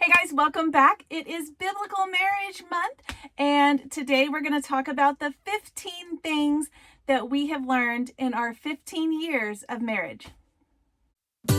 Hey guys, welcome back. It is Biblical Marriage Month, and today we're going to talk about the 15 things that we have learned in our 15 years of marriage. All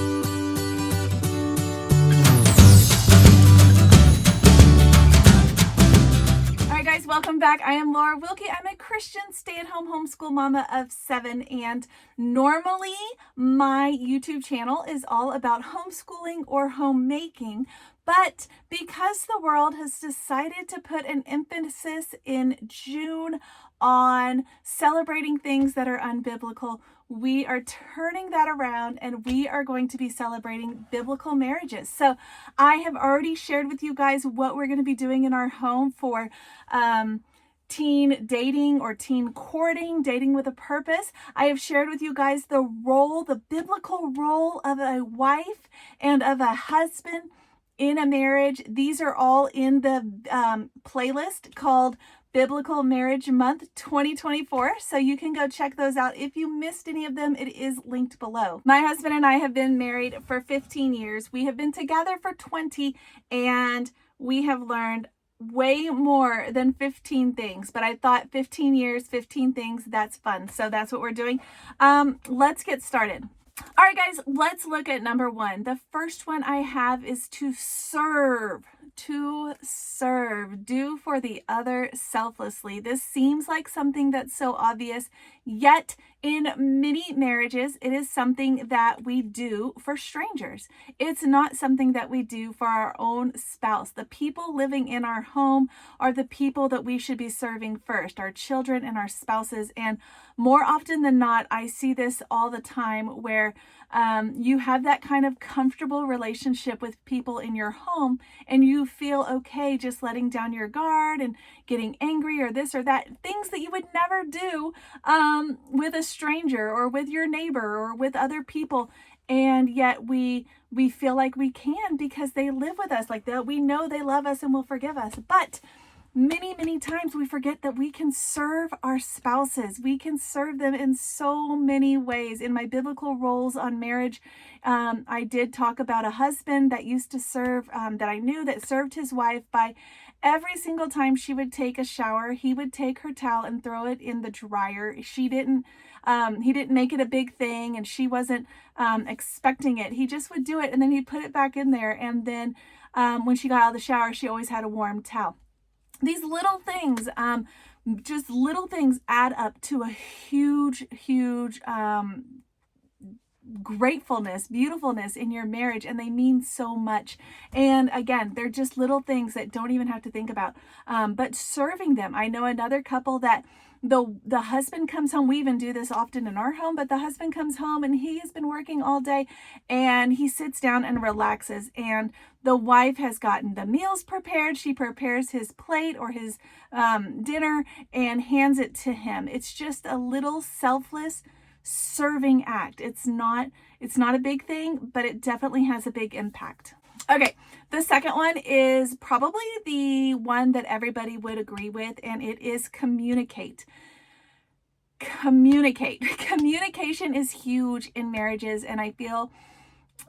right, guys, welcome back. I am Laura Wilkie. I'm a Christian stay-at-home homeschool mama of 7, and normally my YouTube channel is all about homeschooling or homemaking. But because the world has decided to put an emphasis in June on celebrating things that are unbiblical, we are turning that around and we are going to be celebrating biblical marriages. So I have already shared with you guys what we're going to be doing in our home for teen dating or teen courting, dating with a purpose. I have shared with you guys the biblical role of a wife and of a husband in a marriage. These are all in the playlist called Biblical Marriage Month 2024. So you can go check those out. If you missed any of them, it is linked below. My husband and I have been married for 15 years. We have been together for 20, and we have learned way more than 15 things. But I thought 15 years, 15 things, that's fun. So that's what we're doing. Let's get started. All right, guys, let's look at number 1. The first one I have is to serve. To serve. Do for the other selflessly. This seems like something that's so obvious, yet in many marriages, it is something that we do for strangers. It's not something that we do for our own spouse. The people living in our home are the people that we should be serving first, our children and our spouses. And more often than not, I see this all the time where you have that kind of comfortable relationship with people in your home, and you feel okay just letting down your guard and getting angry or this or that, things that you would never do with a stranger or with your neighbor or with other people. And yet we feel like we can because they live with us, like that. We know they love us and will forgive us. But many times we forget that we can serve our spouses. We can serve them in so many ways. In my biblical roles on marriage, I did talk about a husband that used to serve, that I knew that served his wife by every single time she would take a shower, he would take her towel and throw it in the dryer. He didn't make it a big thing, and she wasn't expecting it. He just would do it, and then he'd put it back in there. And then when she got out of the shower, she always had a warm towel. These little things, just little things add up to a huge gratefulness, beautifulness in your marriage, and they mean so much. And again, they're just little things that don't even have to think about, but serving them. I know another couple that the husband comes home. We even do this often in our home, but the husband comes home and he has been working all day, and he sits down and relaxes, and the wife has gotten the meals prepared. She prepares his plate or his dinner and hands it to him. It's just a little selfless serving act. It's not a big thing, but it definitely has a big impact. Okay, the second one is probably the one that everybody would agree with, and it is communicate. Communication is huge in marriages, and I feel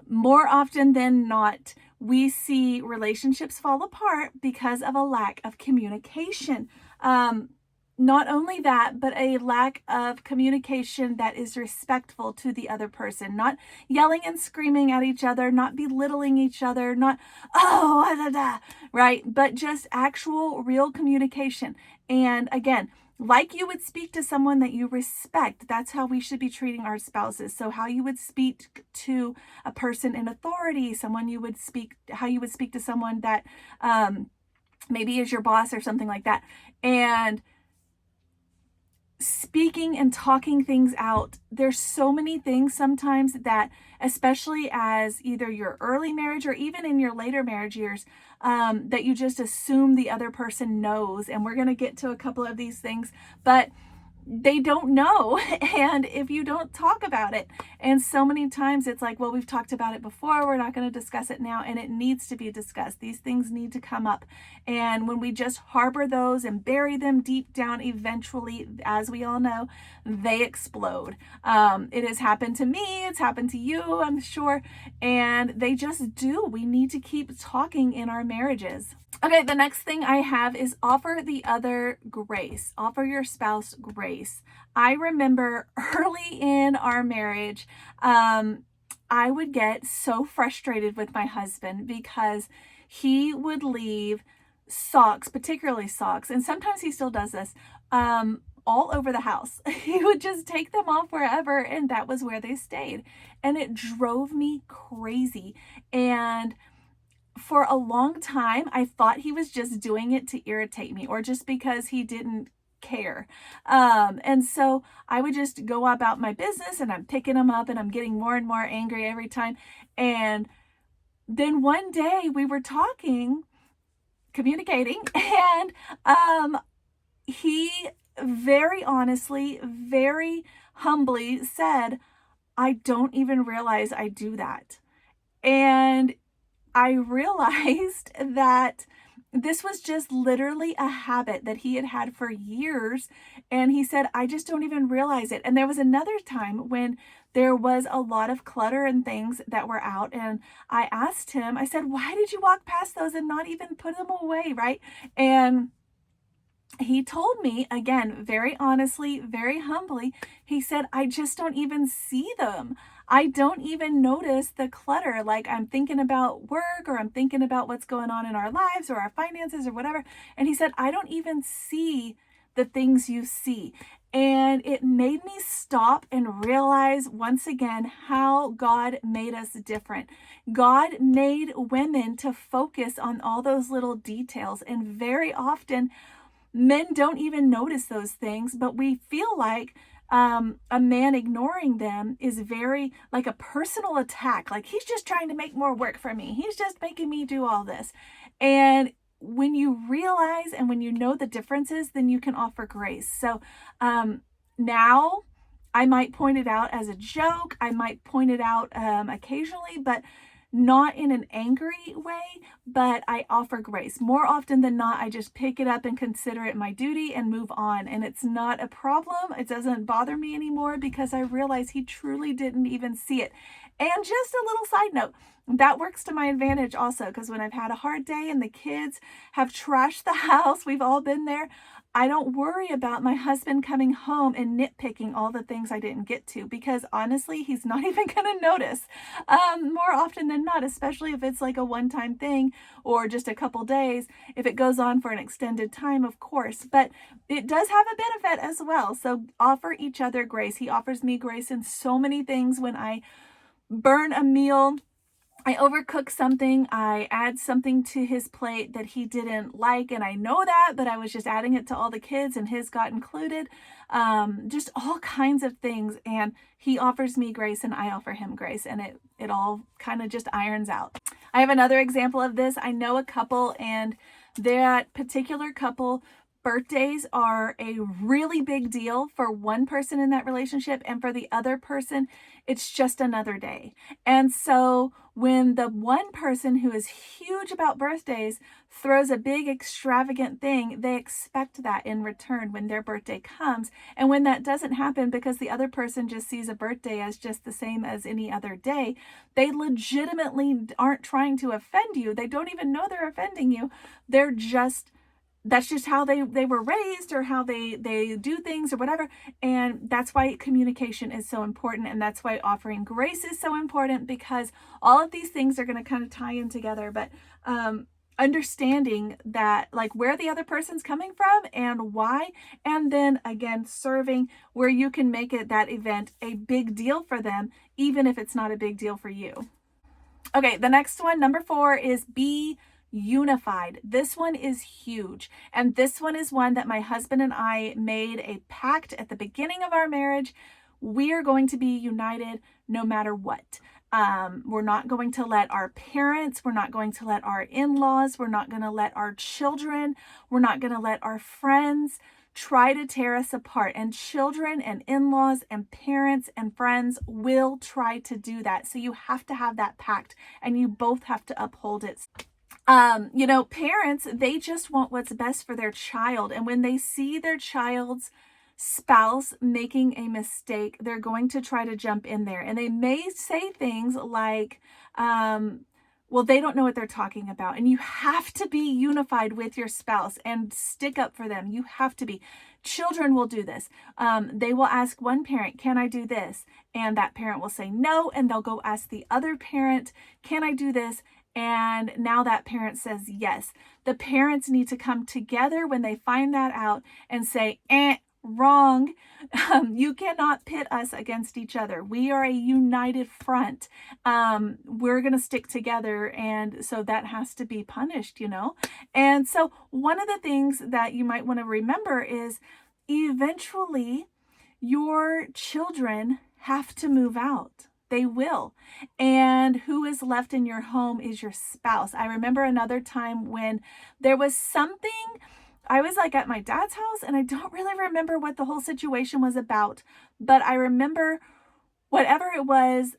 more often than not, we see relationships fall apart because of a lack of communication. Not only that, but a lack of communication that is respectful to the other person, not yelling and screaming at each other, not belittling each other, not, right? But just actual real communication. And again, like you would speak to someone that you respect, that's how we should be treating our spouses. So how you would speak to a person in authority, how you would speak to someone that maybe is your boss or something like that. And speaking and talking things out. There's so many things sometimes that, especially as either your early marriage or even in your later marriage years, that you just assume the other person knows. And we're going to get to a couple of these things, but they don't know. And if you don't talk about it, and so many times it's like, well, we've talked about it before, we're not going to discuss it now, and it needs to be discussed. These things need to come up. And when we just harbor those and bury them deep down, eventually, as we all know, they explode. It has happened to me, it's happened to you, I'm sure, and they just do. We need to keep talking in our marriages. Okay, the next thing I have is offer the other grace. Offer your spouse grace. I remember early in our marriage, I would get so frustrated with my husband because he would leave socks, particularly socks, and sometimes he still does this, all over the house. He would just take them off wherever, and that was where they stayed. And it drove me crazy. And for a long time, I thought he was just doing it to irritate me or just because he didn't care. And so I would just go about my business and I'm picking them up and I'm getting more and more angry every time. And then one day we were talking, communicating, and he very honestly, very humbly said, I don't even realize I do that. And I realized that this was just literally a habit that he had had for years. And he said, I just don't even realize it. And there was another time when there was a lot of clutter and things that were out. And I asked him, I said, why did you walk past those and not even put them away, right? And he told me, again, very honestly, very humbly, he said, I just don't even see them. I don't even notice the clutter. Like I'm thinking about work or I'm thinking about what's going on in our lives or our finances or whatever. And he said, I don't even see the things you see. And it made me stop and realize once again how God made us different. God made women to focus on all those little details. And very often, men don't even notice those things, but we feel like a man ignoring them is very like a personal attack. Like he's just trying to make more work for me. He's just making me do all this. And when you realize and when you know the differences, then you can offer grace. So now I might point it out as a joke. I might point it out occasionally, but not in an angry way, but I offer grace. More often than not, I just pick it up and consider it my duty and move on. And it's not a problem. It doesn't bother me anymore because I realize he truly didn't even see it. And just a little side note, that works to my advantage also, because when I've had a hard day and the kids have trashed the house, we've all been there, I don't worry about my husband coming home and nitpicking all the things I didn't get to, because honestly, he's not even going to notice more often than not, especially if it's like a one-time thing or just a couple days. If it goes on for an extended time, of course, but it does have a benefit as well. So offer each other grace. He offers me grace in so many things. When I burn a meal, I overcook something, I add something to his plate that he didn't like, and I know that, but I was just adding it to all the kids and his got included. Just all kinds of things. And he offers me grace and I offer him grace, and it all kind of just irons out. I have another example of this. I know a couple, and that particular couple, birthdays are a really big deal for one person in that relationship, and for the other person, it's just another day. And so when the one person who is huge about birthdays throws a big extravagant thing, they expect that in return when their birthday comes. And when that doesn't happen, because the other person just sees a birthday as just the same as any other day, they legitimately aren't trying to offend you. They don't even know they're offending you. That's just how they were raised, or how they do things, or whatever. And that's why communication is so important. And that's why offering grace is so important, because all of these things are going to kind of tie in together. But understanding that, like, where the other person's coming from and why, and then again, serving where you can make it, that event, a big deal for them, even if it's not a big deal for you. Okay, the next one, number 4, is be unified. This one is huge. And this one is one that my husband and I made a pact at the beginning of our marriage. We are going to be united no matter what. We're not going to let our parents, we're not going to let our in-laws, we're not going to let our children, we're not going to let our friends try to tear us apart. And children and in-laws and parents and friends will try to do that. So you have to have that pact, and you both have to uphold it. Parents, they just want what's best for their child. And when they see their child's spouse making a mistake, they're going to try to jump in there. And they may say things like, well, they don't know what they're talking about. And you have to be unified with your spouse and stick up for them. You have to be. Children will do this. They will ask one parent, can I do this? And that parent will say no. And they'll go ask the other parent, can I do this? And now that parent says yes. The parents need to come together when they find that out and say, wrong. You cannot pit us against each other. We are a united front. We're going to stick together. And so that has to be punished, And so one of the things that you might want to remember is eventually your children have to move out. They will. And who is left in your home is your spouse. I remember another time when there was something, I was like at my dad's house, and I don't really remember what the whole situation was about, but I remember whatever it was,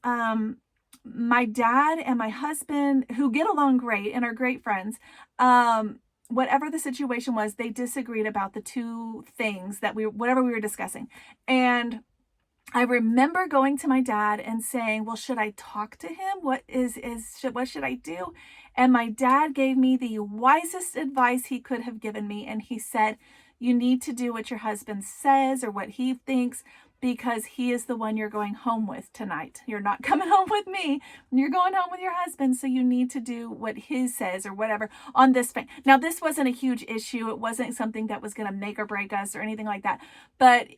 my dad and my husband, who get along great and are great friends, whatever the situation was, they disagreed about the two things whatever we were discussing. And I remember going to my dad and saying, well, should I talk to him? What should I do? And my dad gave me the wisest advice he could have given me. And he said, you need to do what your husband says or what he thinks, because he is the one you're going home with tonight. You're not coming home with me. You're going home with your husband. So you need to do what he says or whatever on this thing. Now, this wasn't a huge issue. It wasn't something that was going to make or break us or anything like that. But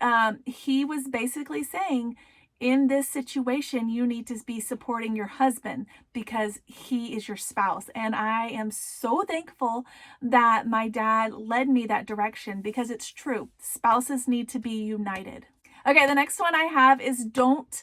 he was basically saying, in this situation, you need to be supporting your husband because he is your spouse. And I am so thankful that my dad led me that direction, because it's true. Spouses need to be united. Okay, the next one I have is don't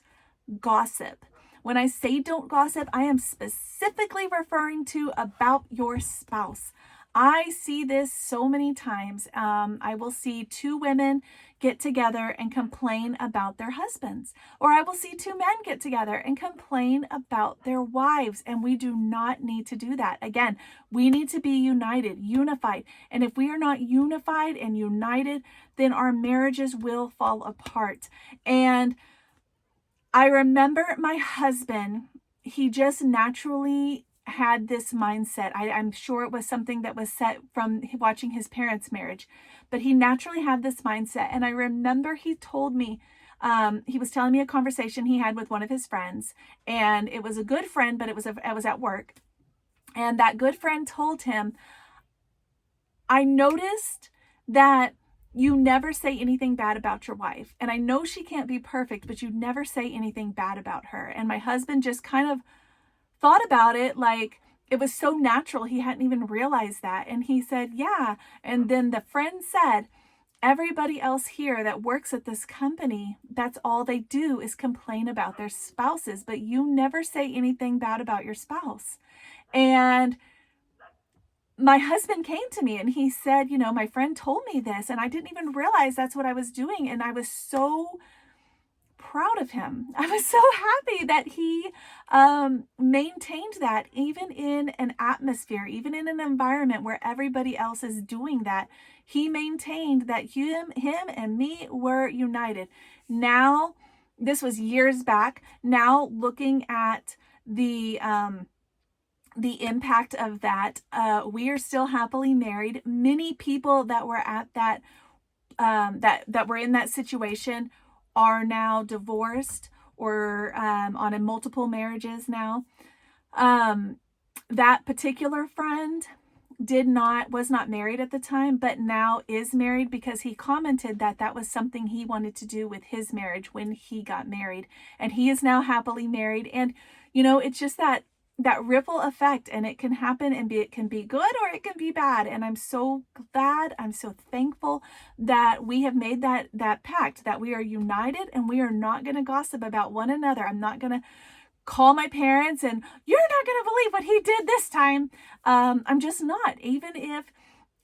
gossip. When I say don't gossip, I am specifically referring to about your spouse. I see this so many times. I will see two women get together and complain about their husbands, or I will see two men get together and complain about their wives. And we do not need to do that. Again, we need to be united, unified. And if we are not unified and united, then our marriages will fall apart. And I remember my husband, he just naturally had this mindset. I'm sure it was something that was set from watching his parents' marriage, but he naturally had this mindset. And I remember he told me, he was telling me a conversation he had with one of his friends, and it was a good friend, but it was at work. And that good friend told him, I noticed that you never say anything bad about your wife. And I know she can't be perfect, but you never say anything bad about her. And my husband just kind of thought about it like it was so natural. He hadn't even realized that. And he said, yeah. And then the friend said, everybody else here that works at this company, that's all they do is complain about their spouses, but you never say anything bad about your spouse. And my husband came to me and he said, my friend told me this, and I didn't even realize that's what I was doing. And I was so proud of him. I was so happy that he maintained that, even in an atmosphere, even in an environment where everybody else is doing that. He maintained that him and me were united. Now, this was years back. Now, looking at the impact of that, we are still happily married. Many people that were at that that were in that situation are now divorced or on a multiple marriages now. That particular friend was not married at the time, but now is married, because he commented that was something he wanted to do with his marriage when he got married, and he is now happily married. And it's just that ripple effect, and it can happen, and it can be good or it can be bad. And I'm so glad, I'm so thankful that we have made that pact, that we are united and we are not going to gossip about one another. I'm not going to call my parents and you're not going to believe what he did this time. I'm just not. Even if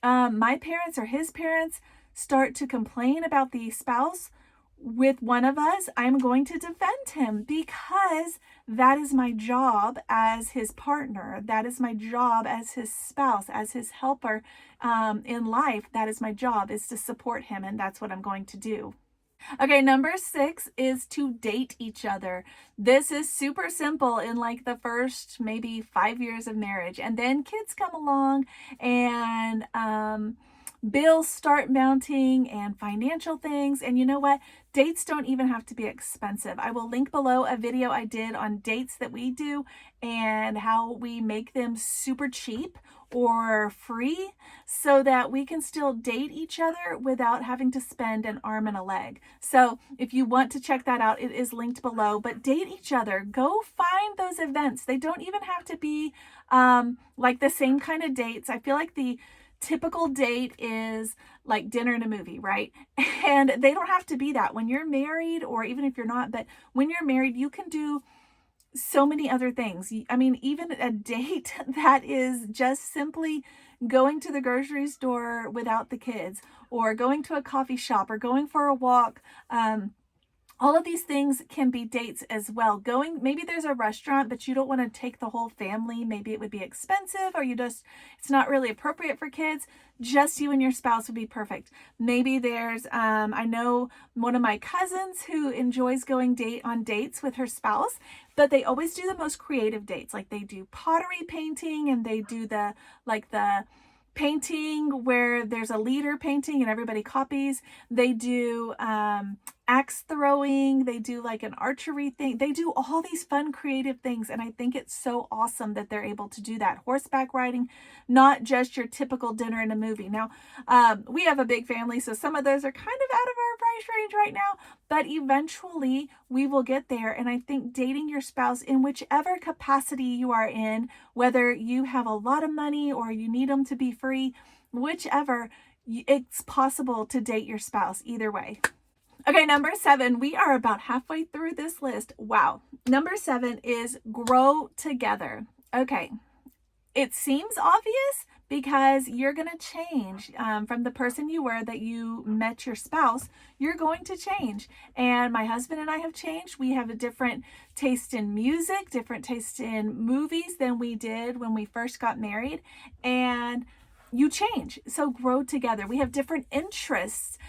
my parents or his parents start to complain about the spouse with one of us, I'm going to defend him because that is my job as his partner. That is my job as his spouse, as his helper in life. That is my job, is to support him, and that's what I'm going to do. Okay, number 6 is to date each other. This is super simple in like the first maybe 5 years of marriage. And then kids come along and bills start mounting and financial things. And you know what? Dates don't even have to be expensive. I will link below a video I did on dates that we do and how we make them super cheap or free so that we can still date each other without having to spend an arm and a leg. So if you want to check that out, it is linked below. But date each other. Go find those events. They don't even have to be like the same kind of dates. I feel like the typical date is like dinner and a movie, right? And they don't have to be that. When you're married, or even if you're not, but when you're married, you can do so many other things. I mean, even a date that is just simply going to the grocery store without the kids, or going to a coffee shop, or going for a walk. All of these things can be dates as well. Maybe there's a restaurant, but you don't want to take the whole family. Maybe it would be expensive, or it's not really appropriate for kids. Just you and your spouse would be perfect. Maybe there's, I know one of my cousins who enjoys going on dates with her spouse, but they always do the most creative dates. Like they do pottery painting, and they do the painting where there's a leader painting and everybody copies. They do axe throwing. They do like an archery thing. They do all these fun creative things, and I think it's so awesome that they're able to do that. Horseback riding, not just your typical dinner and a movie. Now, we have a big family, so some of those are kind of out of our price range right now, but eventually we will get there. And I think dating your spouse in whichever capacity you are in, whether you have a lot of money or you need them to be free, whichever, it's possible to date your spouse either way. Okay, number 7, we are about halfway through this list. Wow. Number 7 is grow together. Okay, it seems obvious because you're going to change from the person you were that you met your spouse. You're going to change. And my husband and I have changed. We have a different taste in music, different taste in movies than we did when we first got married. And you change. So grow together. We have different interests.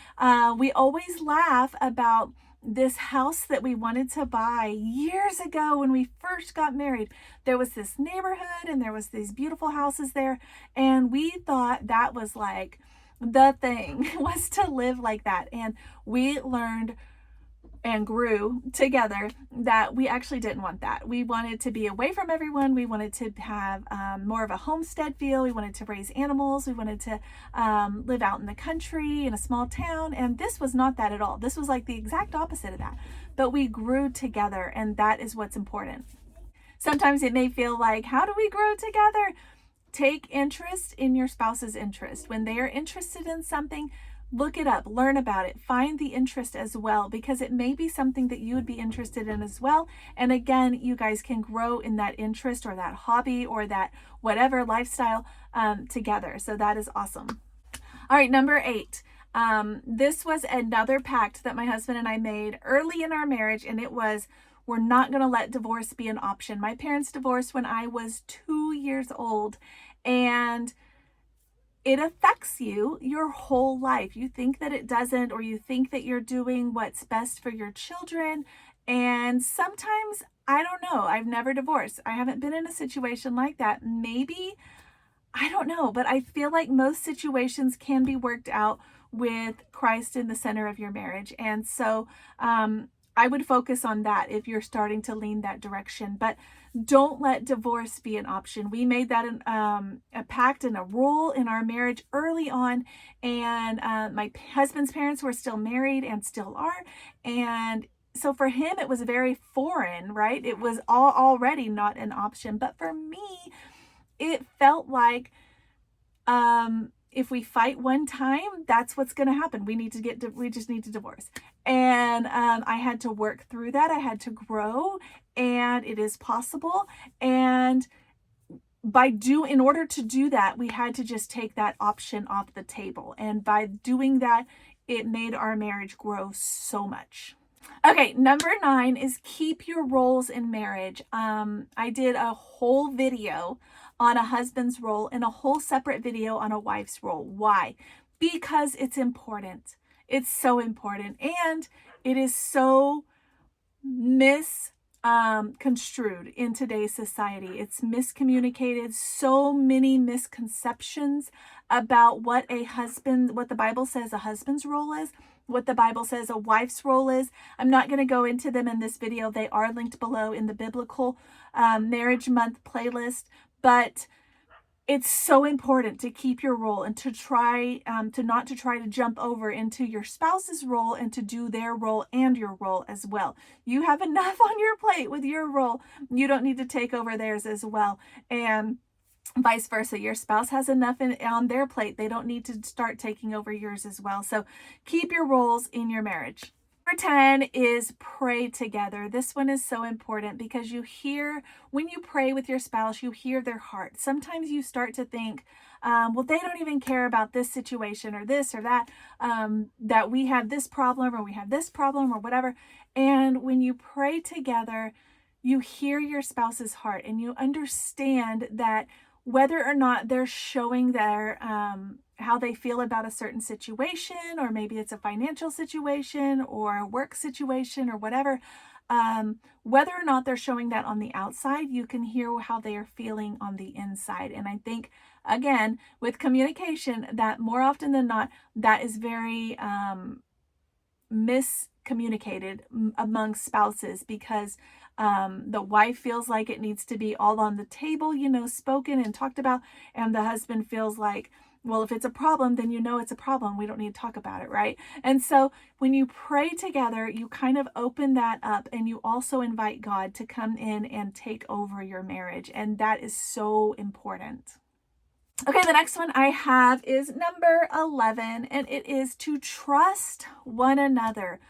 We always laugh about this house that we wanted to buy years ago when we first got married. There was this neighborhood and there was these beautiful houses there. And we thought that was like the thing, was to live like that. And we learned and grew together that we actually didn't want that. We wanted to be away from everyone. We wanted to have more of a homestead feel. We wanted to raise animals. We wanted to live out in the country in a small town. And this was not that at all. This was like the exact opposite of that. But we grew together, and that is what's important. Sometimes it may feel like, how do we grow together? Take interest in your spouse's interest. When they are interested in something, look it up, learn about it, find the interest as well, because it may be something that you would be interested in as well. And again, you guys can grow in that interest or that hobby or that whatever lifestyle together. So that is awesome. All right, number 8. This was another pact that my husband and I made early in our marriage, and it was, we're not going to let divorce be an option. My parents divorced when I was 2 years old, and it affects you your whole life. You think that it doesn't, or you think that you're doing what's best for your children. And sometimes, I don't know, I've never divorced. I haven't been in a situation like that. Maybe, I don't know, but I feel like most situations can be worked out with Christ in the center of your marriage. And so I would focus on that if you're starting to lean that direction. But don't let divorce be an option. We made that a pact and a rule in our marriage early on. And my husband's parents were still married and still are. And so for him, it was very foreign, right? It was already not an option. But for me, it felt like if we fight one time, that's what's going to happen. We just need to divorce. And I had to work through that. I had to grow, and it is possible. And in order to do that, we had to just take that option off the table. And by doing that, it made our marriage grow so much. Okay, number 9 is keep your roles in marriage. I did a whole video on a husband's role and a whole separate video on a wife's role. Why? Because it's important. It's so important. And it is so misconstrued in today's society. It's miscommunicated. So many misconceptions about what the Bible says a husband's role is, what the Bible says a wife's role is. I'm not going to go into them in this video. They are linked below in the Biblical Marriage Month playlist. But it's so important to keep your role and to try to jump over into your spouse's role and to do their role and your role as well. You have enough on your plate with your role. You don't need to take over theirs as well. And vice versa. Your spouse has enough on their plate. They don't need to start taking over yours as well. So keep your roles in your marriage. Number 10 is pray together. This one is so important because when you pray with your spouse, you hear their heart. Sometimes you start to think, well, they don't even care about this situation or this or that, that we have this problem or we have this problem or whatever. And when you pray together, you hear your spouse's heart and you understand that whether or not they're showing their how they feel about a certain situation, or maybe it's a financial situation or a work situation or whatever, whether or not they're showing that on the outside, you can hear how they are feeling on the inside. And I think, again, with communication, that more often than not, that is very miscommunicated among spouses because the wife feels like it needs to be all on the table, spoken and talked about. And the husband feels like, well, if it's a problem, then it's a problem. We don't need to talk about it, right? And so when you pray together, you kind of open that up and you also invite God to come in and take over your marriage. And that is so important. Okay, the next one I have is number 11, and it is to trust one another.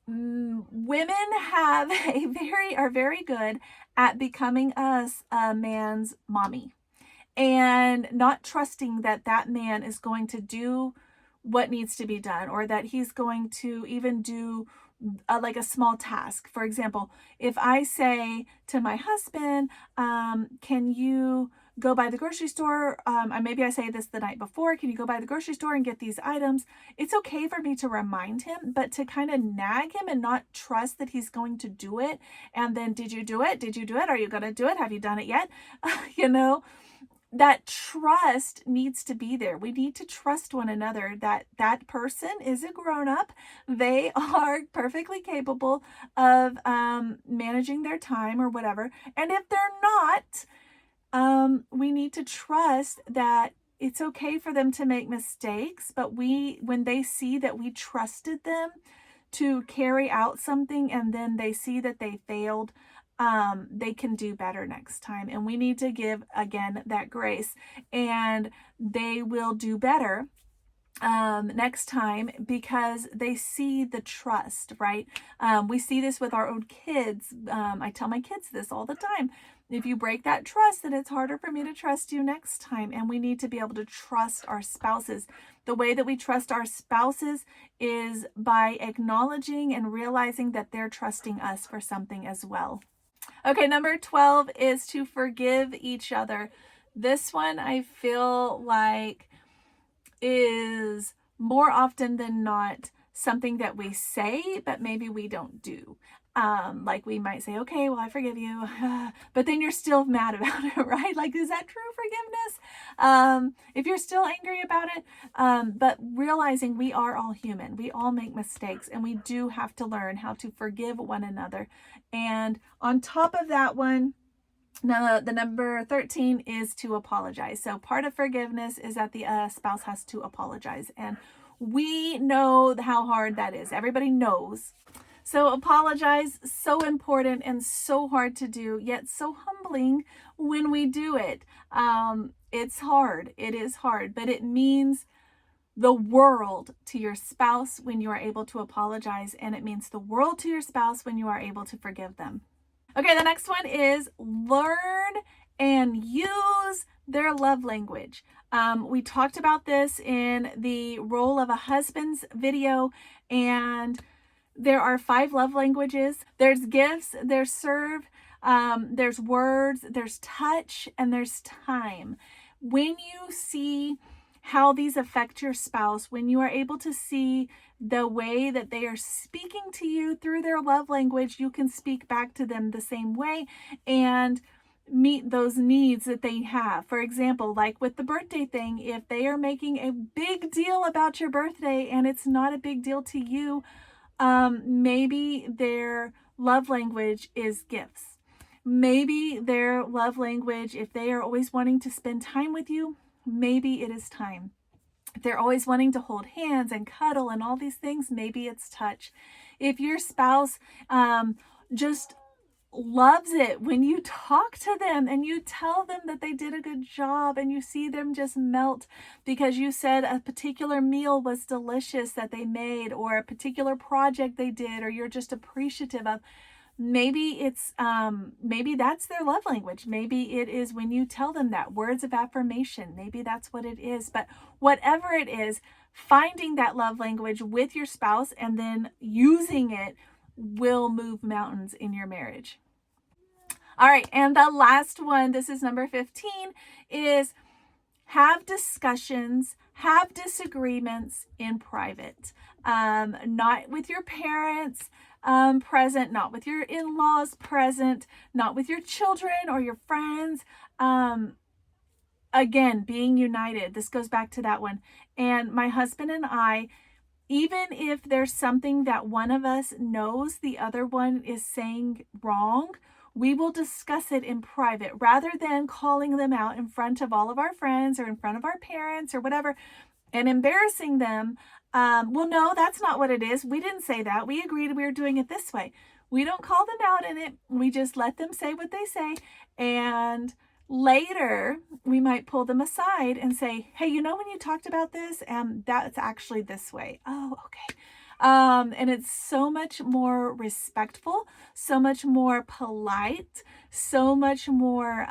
Women are very good at becoming a man's mommy and not trusting that man is going to do what needs to be done, or that he's going to even do like a small task. For example, if I say to my husband, can you go by the grocery store? Maybe I say this the night before, can you go by the grocery store and get these items? It's okay for me to remind him, but to kind of nag him and not trust that he's going to do it. And then, did you do it? Did you do it? Are you going to do it? Have you done it yet? That trust needs to be there. We need to trust one another that person is a grown-up. They are perfectly capable of managing their time or whatever. And if they're not, we need to trust that it's okay for them to make mistakes, but when they see that we trusted them to carry out something and then they see that they failed, they can do better next time. And we need to give, again, that grace, and they will do better next time because they see the trust, right? We see this with our own kids. I tell my kids this all the time. If you break that trust, then it's harder for me to trust you next time. And we need to be able to trust our spouses. The way that we trust our spouses is by acknowledging and realizing that they're trusting us for something as well. Okay, number 12 is to forgive each other. This one I feel like is more often than not something that we say, but maybe we don't do. Like we might say, okay, well, I forgive you, but then you're still mad about it, right? Like, is that true forgiveness? If you're still angry about it, but realizing we are all human, we all make mistakes, and we do have to learn how to forgive one another. And on top of that one, now, the number 13 is to apologize. So part of forgiveness is that the spouse has to apologize. And we know how hard that is. Everybody knows. So apologize, so important and so hard to do, yet so humbling when we do it. It's hard. It is hard, but it means the world to your spouse when you are able to apologize. And it means the world to your spouse when you are able to forgive them. Okay, the next one is learn and use their love language. We talked about this in the role of a husband's video, and there are 5 love languages. There's gifts, there's serve, there's words, there's touch, and there's time. When you see how these affect your spouse, when you are able to see the way that they are speaking to you through their love language, you can speak back to them the same way and meet those needs that they have. For example, like with the birthday thing, if they are making a big deal about your birthday and it's not a big deal to you, maybe their love language is gifts. Maybe their love language, if they are always wanting to spend time with you, maybe it is time. If they're always wanting to hold hands and cuddle and all these things, maybe it's touch. If your spouse just loves it when you talk to them and you tell them that they did a good job and you see them just melt because you said a particular meal was delicious that they made, or a particular project they did, or you're just appreciative of, maybe it's maybe that's their love language. Maybe it is when you tell them that, words of affirmation. Maybe that's what it is. But whatever it is, finding that love language with your spouse and then using it will move mountains in your marriage. All right, and the last one, this is number 15, is have discussions, have disagreements in private. Not with your parents present, not with your in-laws present, not with your children or your friends. Again, being united. This goes back to that one. And my husband and I, even if there's something that one of us knows the other one is saying wrong, we will discuss it in private rather than calling them out in front of all of our friends or in front of our parents or whatever and embarrassing them. Well, no, that's not what it is. We didn't say that. We agreed we were doing it this way. We don't call them out in it. We just let them say what they say. And later, we might pull them aside and say, hey, you know when you talked about this, that's actually this way. Oh, okay. And it's so much more respectful, so much more polite, so much more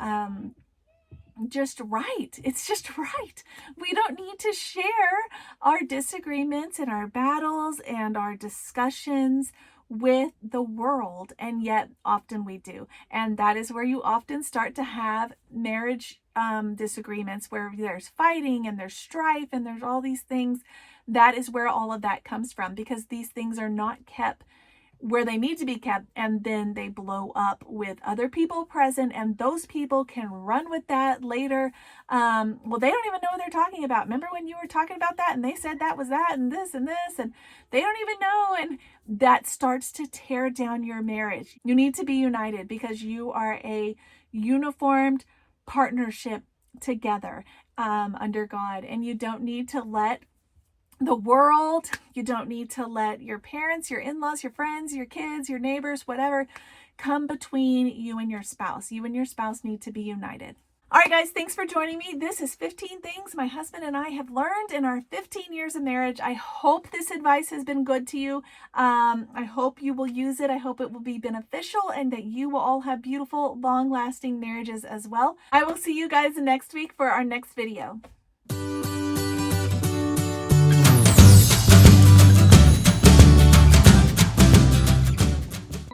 just right. It's just right. We don't need to share our disagreements and our battles and our discussions with the world, and yet often we do. And that is where you often start to have marriage disagreements, where there's fighting and there's strife and there's all these things. That is where all of that comes from, because these things are not kept where they need to be kept, and then they blow up with other people present, and those people can run with that later. Well, they don't even know what they're talking about. Remember when you were talking about that and they said that was that and this, and they don't even know, and that starts to tear down your marriage. You need to be united because you are a uniformed partnership together under God, and you don't need to let the world, you don't need to let your parents, your in-laws, your friends, your kids, your neighbors, whatever, come between you and your spouse. You and your spouse need to be united. All right, guys, thanks for joining me. This is 15 things my husband and I have learned in our 15 years of marriage. I hope this advice has been good to you. I hope you will use it. I hope it will be beneficial and that you will all have beautiful, long-lasting marriages as well. I will see you guys next week for our next video.